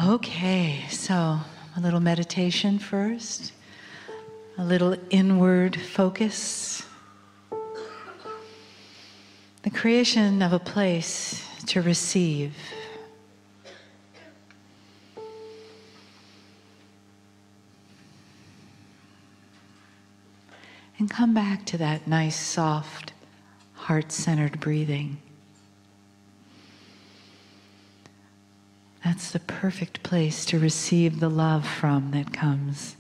Okay, so a little meditation first, a little inward focus. The creation of a place to receive. And come back to that nice, soft, heart-centered breathing. That's the perfect place to receive the love from that comes.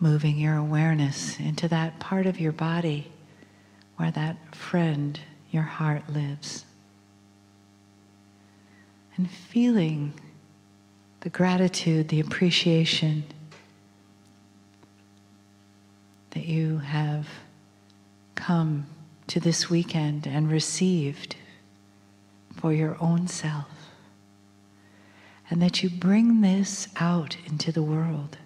Moving your awareness into that part of your body where that friend, your heart, lives. And feeling the gratitude, the appreciation that you have come to this weekend and received for your own self, and that you bring this out into the world.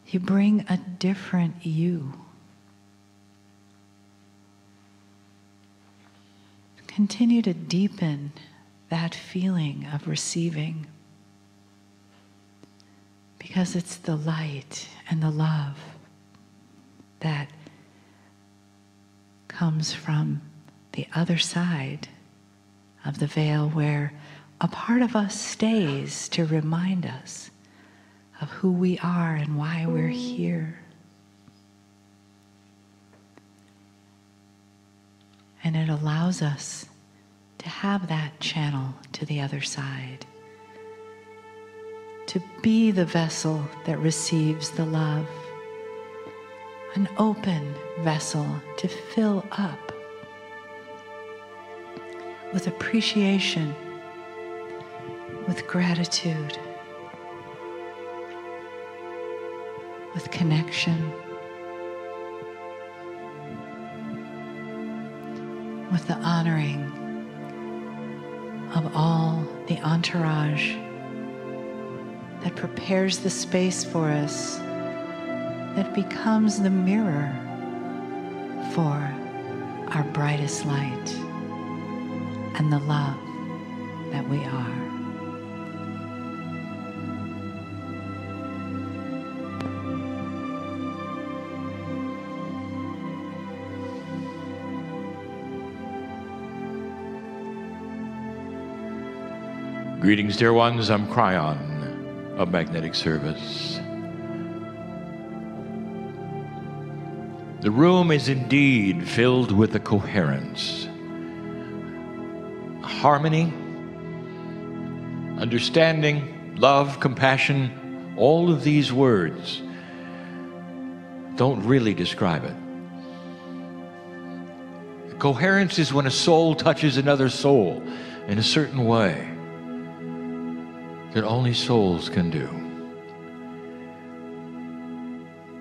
You bring a different you. Continue to deepen that feeling of receiving, because it's the light and the love that comes from the other side of the veil, where a part of us stays to remind us of who we are and why we're here. And it allows us to have that channel to the other side, to be the vessel that receives the love, an open vessel to fill up with appreciation, with gratitude, with connection, with the honoring of all the entourage that prepares the space for us, that becomes the mirror for our brightest light and the love that we are. Greetings, dear ones. I'm Kryon of Magnetic Service. The room is indeed filled with a coherence, harmony, understanding, love, compassion. All of these words don't really describe it. Coherence is when a soul touches another soul in a certain way that only souls can do.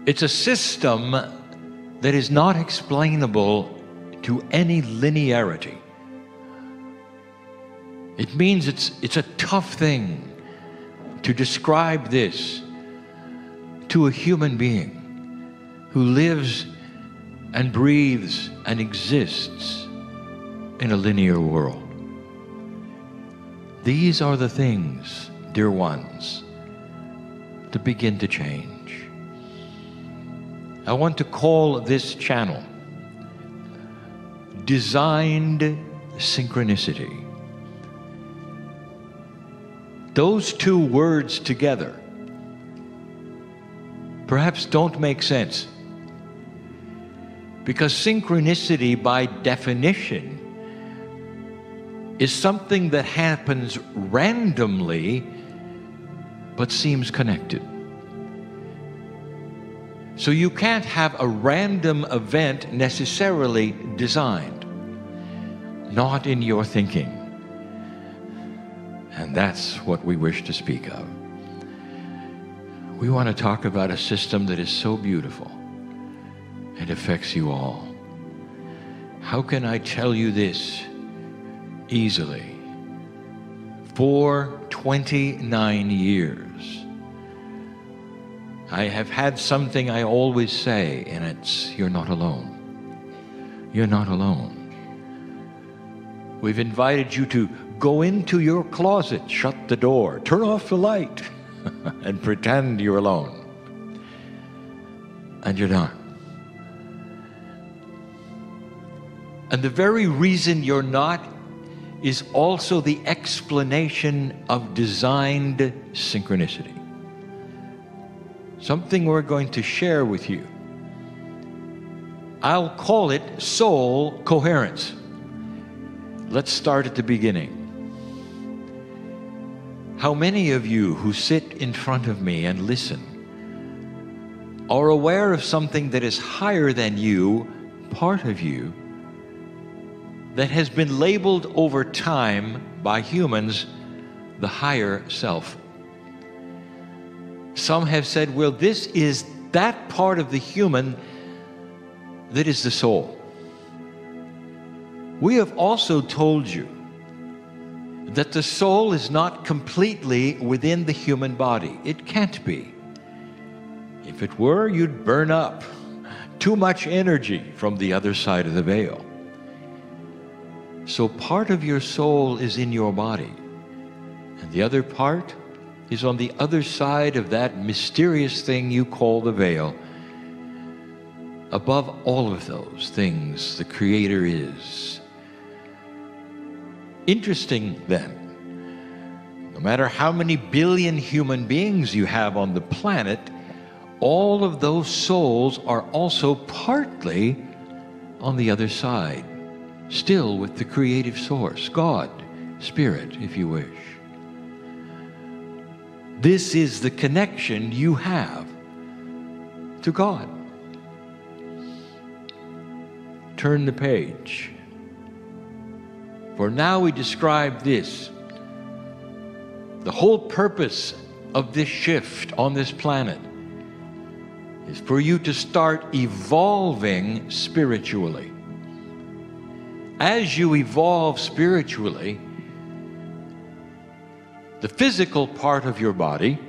It's a system that is not explainable to any linearity. It means it's a tough thing to describe this to a human being who lives and breathes and exists in a linear world. These are the things, dear ones, to begin to change. I want to call this channel Designed Synchronicity. Those two words together perhaps don't make sense, because synchronicity by definition is something that happens randomly but seems connected. So you can't have a random event necessarily designed, not in your thinking. And that's what we wish to speak of. We want to talk about a system that is so beautiful. It affects you all. How can I tell you this easily? For 29 years, I have had something I always say, and it's, you're not alone. You're not alone. We've invited you to go into your closet, shut the door, turn off the light, and pretend you're alone. And you're not. And the very reason you're not is also the explanation of designed synchronicity. Something we're going to share with you. I'll call it soul coherence. Let's start at the beginning. How many of you who sit in front of me and listen are aware of something that is higher than you, part of you, that has been labeled over time by humans the higher self? Some have said, well, this is that part of the human that is the soul. We have also told you that the soul is not completely within the human body. It can't be. If it were, you'd burn up. Too much energy from the other side of the veil. So part of your soul is in your body, and the other part is on the other side of that mysterious thing you call the veil. Above all of those things, the Creator is. Interesting then, no matter how many billion human beings you have on the planet, all of those souls are also partly on the other side, still with the creative source, God, Spirit, if you wish. This is the connection you have to God. Turn the page. For now we describe this. The whole purpose of this shift on this planet is for you to start evolving spiritually. As you evolve spiritually, the physical part of your body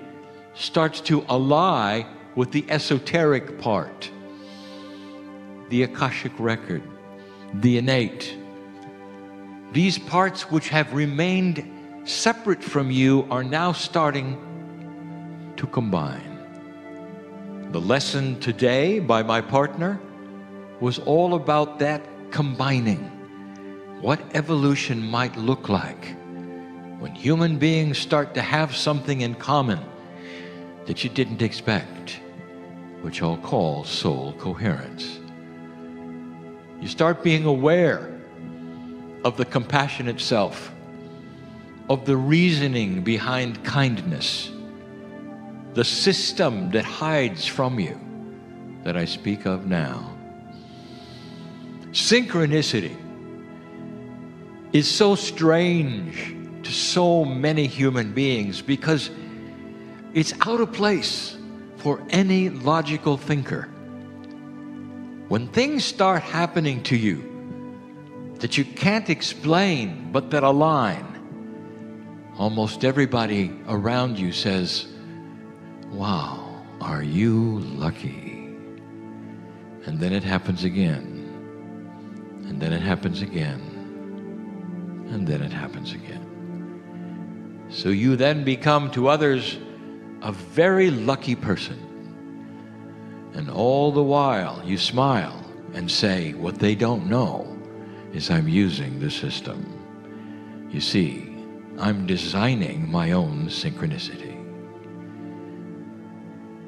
starts to ally with the esoteric part, the Akashic record, the innate. These parts which have remained separate from you are now starting to combine. The lesson today by my partner was all about that combining. What evolution might look like when human beings start to have something in common that you didn't expect, which I'll call soul coherence. You start being aware of the compassionate self, of the reasoning behind kindness, the system that hides from you that I speak of now. Synchronicity is so strange to so many human beings because it's out of place for any logical thinker. When things start happening to you that you can't explain but that align, almost everybody around you says, wow, are you lucky? And then it happens again. And then it happens again. And then it happens again. So you then become to others a very lucky person. And all the while you smile and say, what they don't know is I'm using the system. You see, I'm designing my own synchronicity.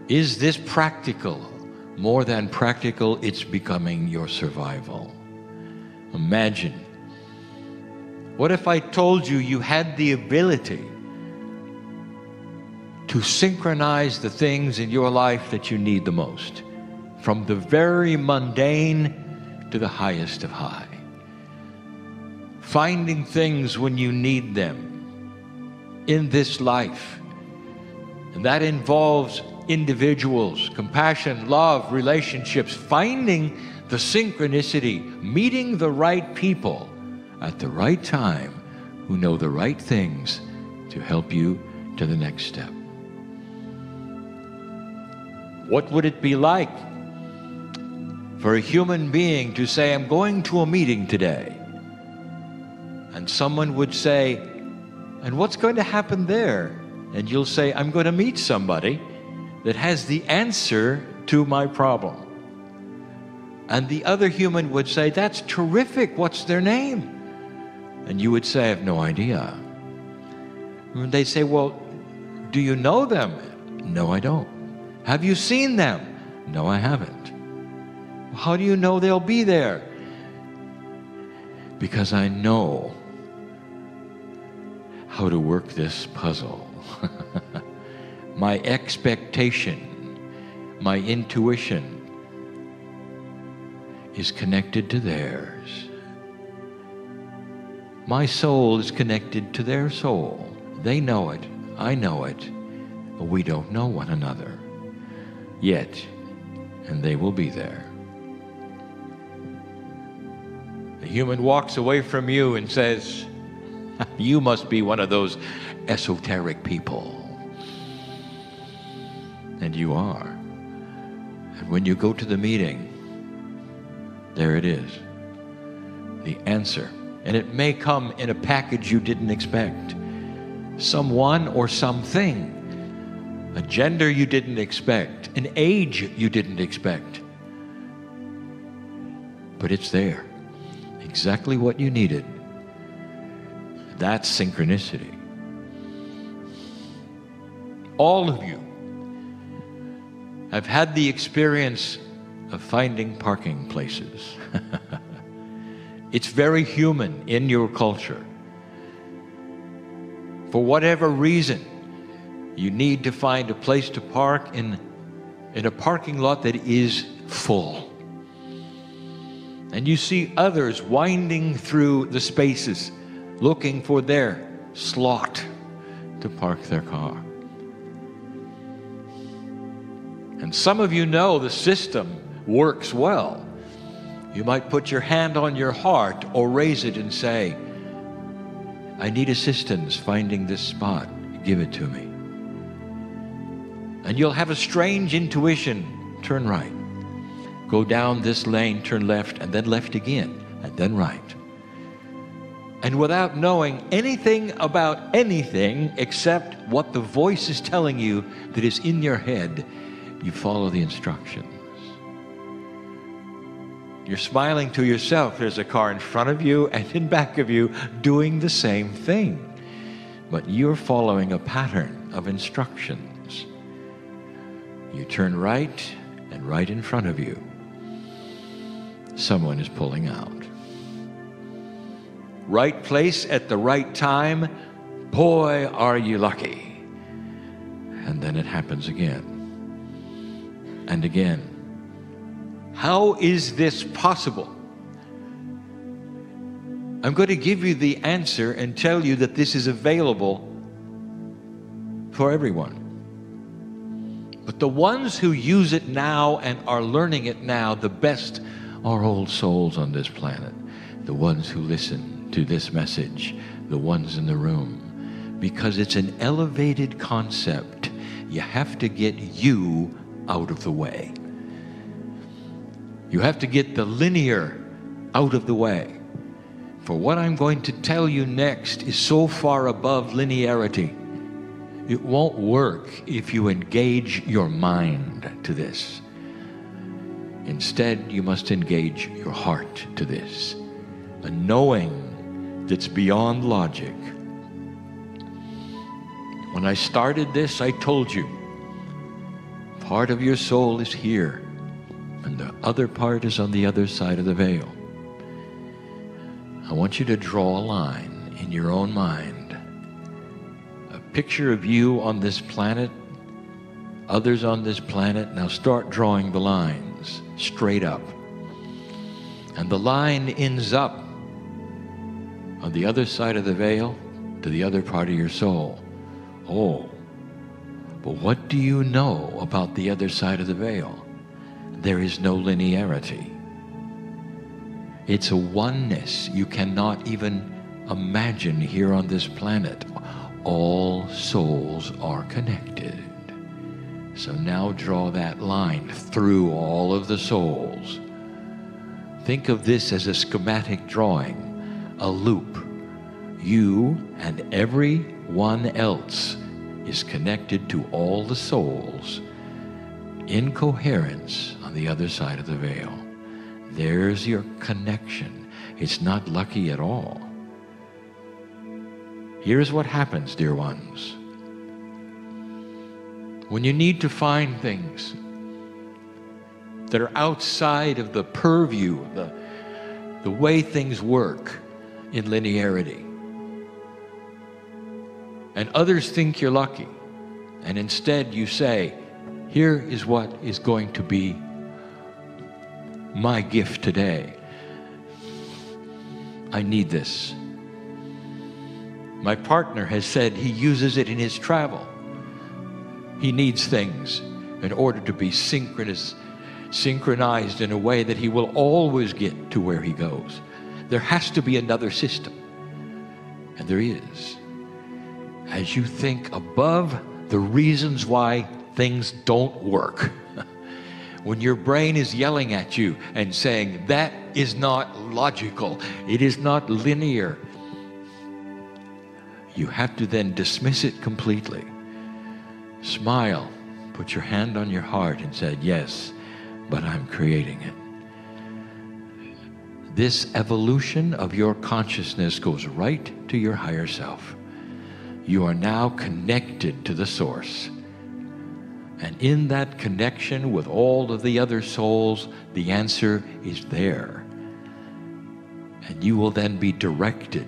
Is this practical? More than practical, it's becoming your survival. Imagine, what if I told you you had the ability to synchronize the things in your life that you need the most, from the very mundane to the highest of high? Finding things when you need them in this life. And that involves individuals, compassion, love, relationships, finding the synchronicity, meeting the right people at the right time who know the right things to help you to the next step. What would it be like for a human being to say, I'm going to a meeting today, And someone would say, and what's going to happen there? And you'll say, I'm going to meet somebody that has the answer to my problem. And the other human would say, that's terrific, what's their name? And you would say, I have no idea. And they'd say, well, do you know them? No, I don't. Have you seen them? No, I haven't. How do you know they'll be there? Because I know how to work this puzzle. My expectation, my intuition is connected to theirs. My soul is connected to their soul. They know it, I know it, but we don't know one another yet, and they will be there. The human walks away from you and says, you must be one of those esoteric people. And you are. And when you go to the meeting, there it is, the answer. And it may come in a package you didn't expect. Someone or something, a gender you didn't expect, an age you didn't expect. But it's there, exactly what you needed. That's synchronicity. All of you have had the experience of finding parking places. It's very human in your culture. For whatever reason, you need to find a place to park in a parking lot that is full. And you see others winding through the spaces, looking for their slot to park their car. And some of you know the system works well. You might put your hand on your heart or raise it and say, I need assistance finding this spot. Give it to me. And you'll have a strange intuition. Turn right. Go down this lane, turn left, and then left again, and then right. And without knowing anything about anything except what the voice is telling you that is in your head, you follow the instructions. You're smiling to yourself. There's a car in front of you and in back of you doing the same thing. But you're following a pattern of instructions. You turn right, and right in front of you, someone is pulling out. Right place at the right time. Boy, are you lucky. And then it happens again. And again. How is this possible? I'm going to give you the answer and tell you that this is available for everyone. But the ones who use it now and are learning it now the best are old souls on this planet. The ones who listen to this message, the ones in the room. Because it's an elevated concept. You have to get you out of the way. You have to get the linear out of the way. For what I'm going to tell you next is so far above linearity. It won't work if you engage your mind to this. Instead, you must engage your heart to this. A knowing that's beyond logic. When I started this, I told you, part of your soul is here. And the other part is on the other side of the veil. I want you to draw a line in your own mind. A picture of you on this planet, others on this planet. Now start drawing the lines straight up. And the line ends up on the other side of the veil to the other part of your soul. Oh, but what do you know about the other side of the veil? There is no linearity. It's a oneness you cannot even imagine here on this planet. All souls are connected. So now draw that line through all of the souls. Think of this as a schematic drawing, a loop. you and everyone else is connected to all the souls in coherence on the other side of the veil. There's your connection. It's not lucky at all. Here's what happens, dear ones. When you need to find things that are outside of the purview, the way things work in linearity, and others think you're lucky, and instead you say, here is what is going to be my gift today. I need this. My partner has said he uses it in his travel. He needs things in order to be synchronized in a way that he will always get to where he goes. There has to be another system. And there is. As you think above the reasons why things don't work, when your brain is yelling at you and saying, that is not logical, it is not linear, you have to then dismiss it completely. Smile, put your hand on your heart and say, yes, but I'm creating it. This evolution of your consciousness goes right to your higher self. You are now connected to the source. And in that connection with all of the other souls, the answer is there. And you will then be directed.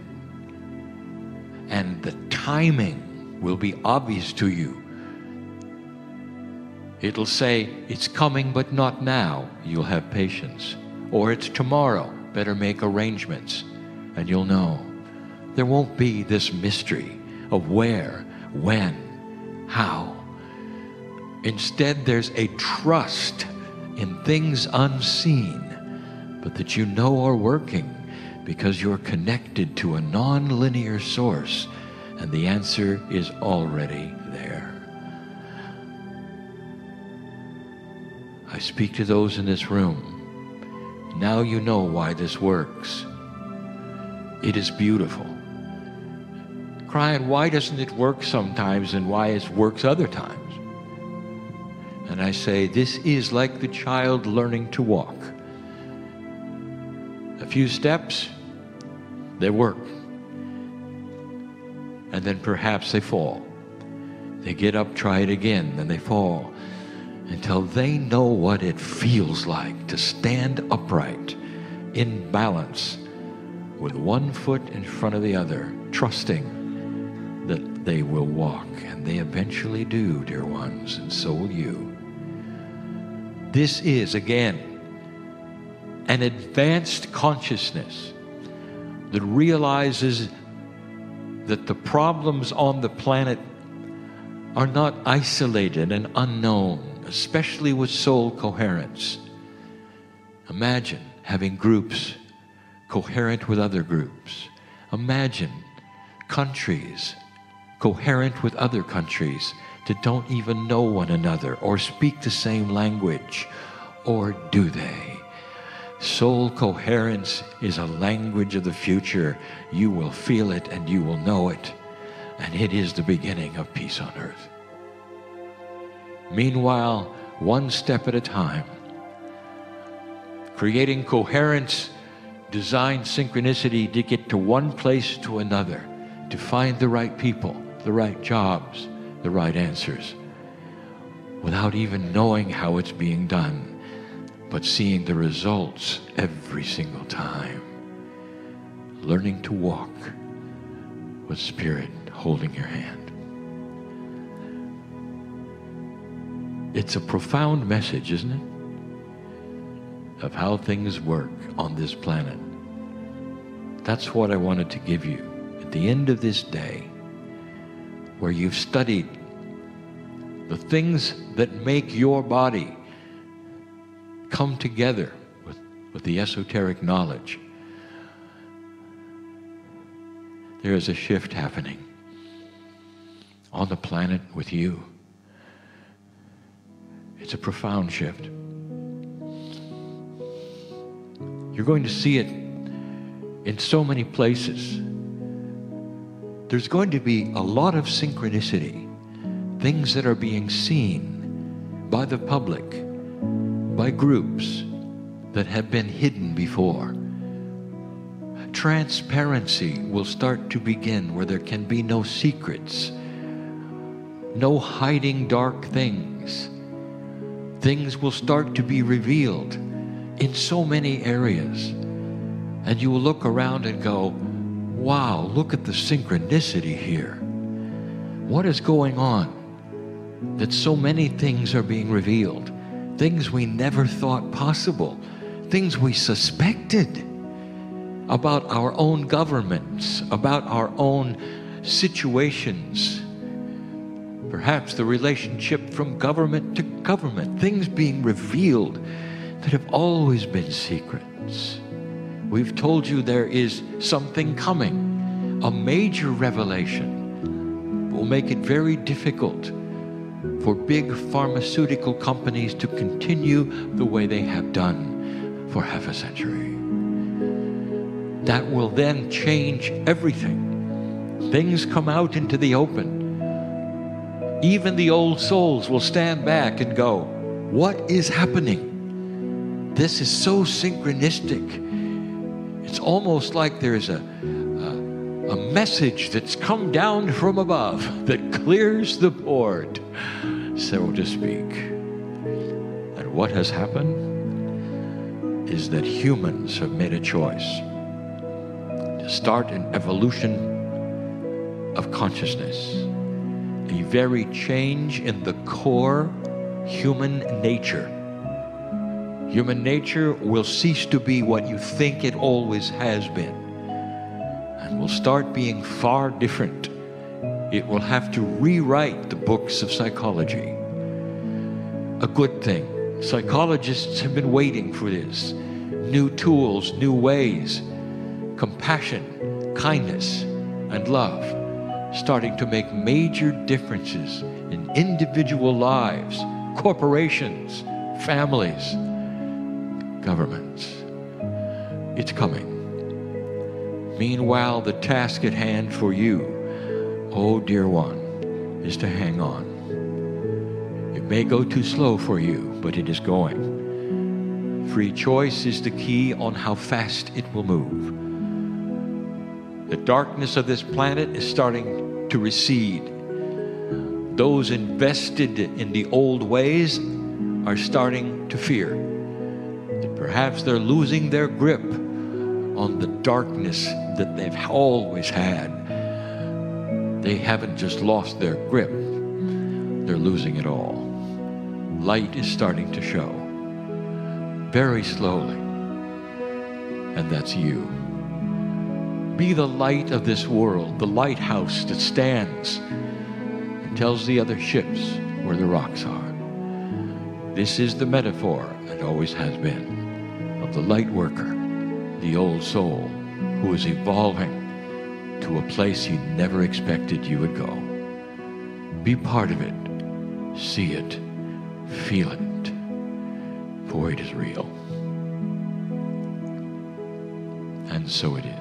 And the timing will be obvious to you. It'll say, it's coming but not now. You'll have patience. Or it's tomorrow. Better make arrangements. And you'll know. There won't be this mystery of where, when, how. Instead, there's a trust in things unseen, but that you know are working because you're connected to a non-linear source, and the answer is already there. I speak to those in this room. Now you know why this works. It is beautiful. Kryon, why doesn't it work sometimes and why it works other times? And I say, this is like the child learning to walk. A few steps, they work. And then perhaps they fall. They get up, try it again, then they fall. Until they know what it feels like to stand upright, in balance, with one foot in front of the other, trusting that they will walk. And they eventually do, dear ones, and so will you. This is, again, an advanced consciousness that realizes that the problems on the planet are not isolated and unknown, especially with soul coherence. Imagine having groups coherent with other groups. Imagine countries coherent with other countries that don't even know one another or speak the same language, or do they? Soul coherence is a language of the future. You will feel it and you will know it, and it is the beginning of peace on earth. Meanwhile, one step at a time, creating coherence, design synchronicity to get to one place to another, to find the right people, the right jobs, the right answers, without even knowing how it's being done, but seeing the results every single time. Learning to walk with Spirit holding your hand. It's a profound message, isn't it? Of how things work on this planet. That's what I wanted to give you at the end of this day, where you've studied the things that make your body come together with the esoteric knowledge. There is a shift happening on the planet with you. It's a profound shift. You're going to see it in so many places. there's going to be a lot of synchronicity, things that are being seen by the public, by groups that have been hidden before. Transparency will start to begin where there can be no secrets, no hiding dark things. Things will start to be revealed in so many areas. And you will look around and go, wow, look at the synchronicity here. What is going on that so many things are being revealed? Things we never thought possible, things we suspected about our own governments, about our own situations, perhaps the relationship from government to government, things being revealed that have always been secrets. We've told you there is something coming, a major revelation that will make it very difficult for big pharmaceutical companies to continue the way they have done for half a century. That will then change everything. Things come out into the open. Even the old souls will stand back and go, what is happening? This is so synchronistic. It's almost like there's a message that's come down from above that clears the board, so to speak. And what has happened is that humans have made a choice to start an evolution of consciousness, a very change in the core human nature. Human nature will cease to be what you think it always has been, and will start being far different. It will have to rewrite the books of psychology. A good thing. Psychologists have been waiting for this. New tools, new ways, compassion, kindness, and love, starting to make major differences in individual lives, corporations, families, governments. It's coming. Meanwhile, the task at hand for you, oh dear one, is to hang on. It may go too slow for you, but it is going. Free choice is the key on how fast it will move. The darkness of this planet is starting to recede. Those invested in the old ways are starting to fear that perhaps they're losing their grip on the darkness that they've always had. They haven't just lost their grip, they're losing it all. Light is starting to show, very slowly, and that's you. Be the light of this world, the lighthouse that stands and tells the other ships where the rocks are. This is the metaphor, and always has been, of the light worker, the old soul who is evolving to a place you never expected you would go. Be part of it. See it. Feel it. For it is real. And so it is.